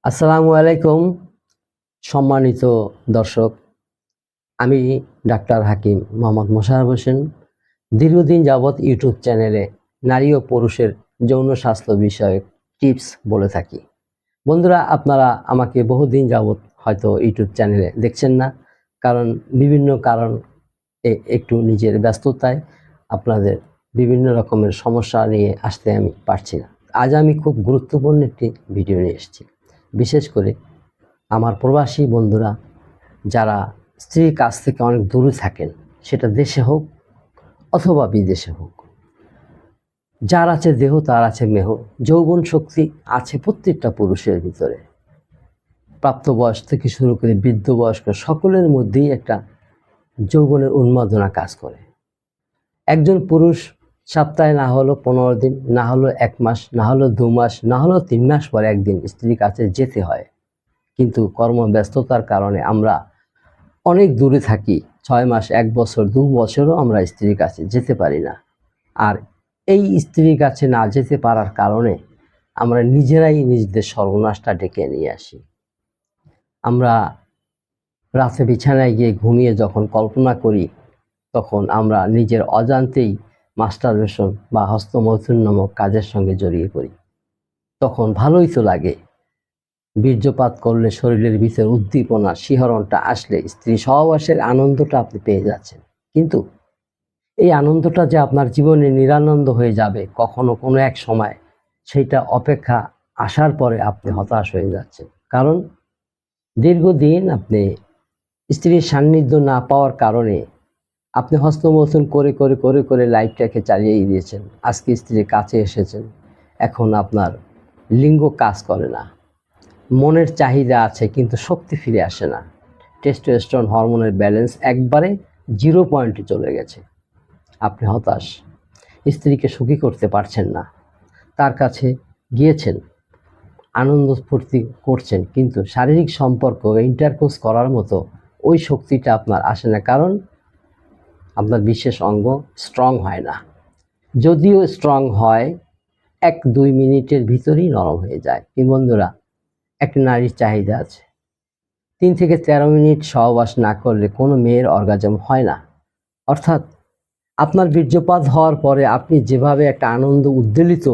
আসসালামু আলাইকুম সম্মানিত দর্শক। আমি ডাক্তার হাকিম মোহাম্মদ মোশাররফ হোসেন দীর্ঘদিন যাবৎ ইউটিউব চ্যানেলে নারী ও পুরুষের যৌন স্বাস্থ্য বিষয়ক টিপস বলে থাকি। বন্ধুরা, আপনারা আমাকে বহুদিন যাবৎ হয়তো ইউটিউব চ্যানেলে দেখছেন না, কারণ বিভিন্ন কারণ একটু নিজের ব্যস্ততায় আপনাদের বিভিন্ন রকমের সমস্যা নিয়ে আসতে আমি পারছি না। আজ আমি খুব গুরুত্বপূর্ণ একটি ভিডিও নিয়ে এসেছি। বিশেষ করে আমার প্রবাসী বন্ধুরা যারা স্ত্রীর কাছ থেকে অনেক দূরে থাকেন, সেটা দেশে হোক অথবা বিদেশে হোক, যার আছে দেহ তার আছে মেহ। যৌবন শক্তি আছে প্রত্যেকটা পুরুষের ভিতরে, প্রাপ্তবয়স থেকে শুরু করে বৃদ্ধ বয়স্ক সকলের মধ্যেই একটা যৌবনের উন্মাদনা কাজ করে। একজন পুরুষ সপ্তাহে না হলো 15 দিন, না হলো 1 মাস, না হলো 2 মাস, না হলো 3 মাস পর একদিন স্ত্রীর কাছে যেতে হয়। কিন্তু কর্মব্যস্ততার কারণে আমরা অনেক দূরে থাকি। 6 মাস, 1 বছর, 2 বছরও আমরা স্ত্রীর কাছে যেতে পারি না। আর এই স্ত্রীর কাছে না যেতে পারার কারণে আমরা নিজেরাই নিজেদের সর্বনাশটা ডেকে নিয়ে আসি। আমরা রাতে বিছানায় গিয়ে ঘুমিয়ে যখন কল্পনা করি, তখন আমরা নিজের অজান্তেই মাস্টারবেশন বা হস্তমৈথুন নামক কাজের সঙ্গে জড়িয়ে পড়ি। তখন ভালোই তো লাগে, বীর্যপাত করলে শরীরের ভিতর উদ্দীপনা শিহরণটা আসলে স্ত্রী সহবাসের আনন্দটা আপনি পেয়ে যাচ্ছেন। কিন্তু এই আনন্দটা যে আপনার জীবনে নিরানন্দ হয়ে যাবে কখনো কোনো এক সময়, সেইটা অপেক্ষা আসার পরে আপনি হতাশ হয়ে যাচ্ছেন। কারণ দীর্ঘদিন আপনি স্ত্রীর সান্নিধ্য না পাওয়ার কারণে আপনি হস্তমৈথুন করে করে করে করে লাইফটাকে চালিয়ে দিয়েছেন। আজকে স্ত্রীর কাছে এসেছেন, এখন আপনার লিঙ্গ কাজ করে না, মনের চাহিদা আছে কিন্তু শক্তি ফিরে আসে না। টেস্টোস্টেরন হরমোনের ব্যালেন্স একবারে 0 পয়েন্টে চলে গেছে। আপনি হতাশ, স্ত্রীকে সুখী করতে পারছেন না। তার কাছে গিয়েছেন, আনন্দ ফুর্তি করছেন, কিন্তু শারীরিক সম্পর্ক ইন্টারকোর্স করার মতো ওই শক্তিটা আপনার আসে না, কারণ আপনার বিশেষ অঙ্গ স্ট্রং হয় না। যদিও স্ট্রং হয় 1-2 মিনিটের ভিতরেই নরম হয়ে যায়। কি বন্ধুরা, একটা নারীর চাহিদা আছে। 3 থেকে 13 মিনিট সহবাস না করলে কোনো মেয়ের অর্গাজম হয় না। অর্থাৎ আপনার বীর্যপাত হওয়ার পরে আপনি যেভাবে একটা আনন্দ উদ্বেলিত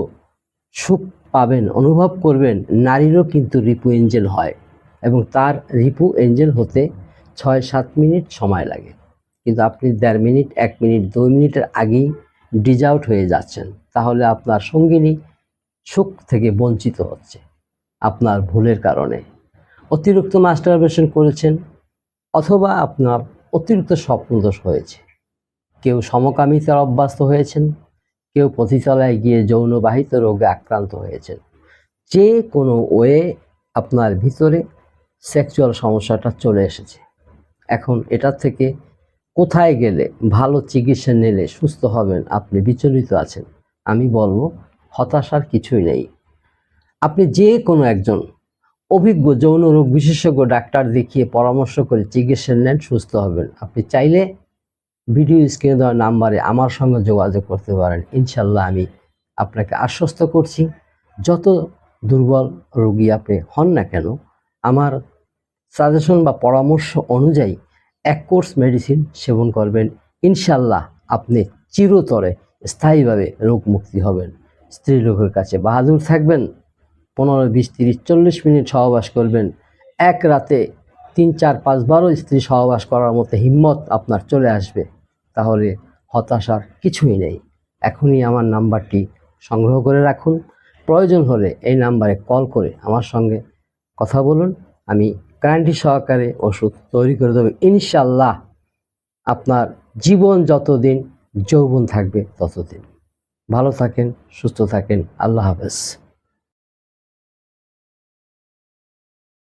সুখ পাবেন, অনুভব করবেন, নারীরও কিন্তু রিপু এঞ্জেল হয় এবং তার রিপু এঞ্জেল হতে 6-7 মিনিট সময় লাগে। কিন্তু আপনি 1.5 মিনিট, 1 মিনিট, 2 মিনিটের আগেই ডিজ আউট হয়ে যাচ্ছেন। তাহলে আপনার সঙ্গিনী সুখ থেকে বঞ্চিত হচ্ছে আপনার ভুলের কারণে। অতিরিক্ত মাস্টারবেশন করেছেন অথবা আপনার অতিরিক্ত স্বপ্নদোষ হয়েছে। কেউ সমকামিতার অভ্যস্ত হয়েছেন, কেউ পতিতালয়ে গিয়ে যৌনবাহিত রোগে আক্রান্ত হয়েছেন। যে কোনো ওয়ে আপনার ভিতরে সেক্সুয়াল সমস্যাটা চলে এসেছে। এখন এটা থেকে কোথায় গেলে ভালো চিকিৎসা নিলে সুস্থ হবেন আপনি বিচলিত আছেন। আমি বলবো, হতাশার কিছুই নেই। আপনি যে কোনো একজন অভিজ্ঞ যৌন রোগ বিশেষজ্ঞ ডাক্তার দেখিয়ে পরামর্শ করে চিকিৎসা নেন, সুস্থ হবেন। আপনি চাইলে ভিডিও স্ক্রিনে দেওয়া নাম্বারে আমার সঙ্গে যোগাযোগ করতে পারেন। ইনশাল্লাহ আমি আপনাকে আশ্বস্ত করছি, যত দুর্বল রোগী আপনি হন না কেন, আমার সাজেশন বা পরামর্শ অনুযায়ী 1 কোর্স মেডিসিন সেবন করবেন, ইনশাল্লাহ আপনি চিরতরে স্থায়ীভাবে রোগ মুক্তি হবেন। স্ত্রী লোকের কাছে বাহাদুর থাকবেন, 15, 20, 30, 40 মিনিট সহবাস করবেন। এক রাতে 3, 4, 5 বারও স্ত্রী সহবাস করার মতো হিম্মত আপনার চলে আসবে। তাহলে হতাশার কিছুই নেই। এখনই আমার নাম্বারটি সংগ্রহ করে রাখুন। প্রয়োজন হলে এই নাম্বারে কল করে আমার সঙ্গে কথা বলুন। আমি গ্যারান্টি সহকারে ওষুধ তৈরি করে দেবো। ইনশাল্লাহ আপনার জীবন যতদিন যৌবন থাকবে ততদিন। ভালো থাকেন, সুস্থ থাকেন। আল্লাহ হাফেজ।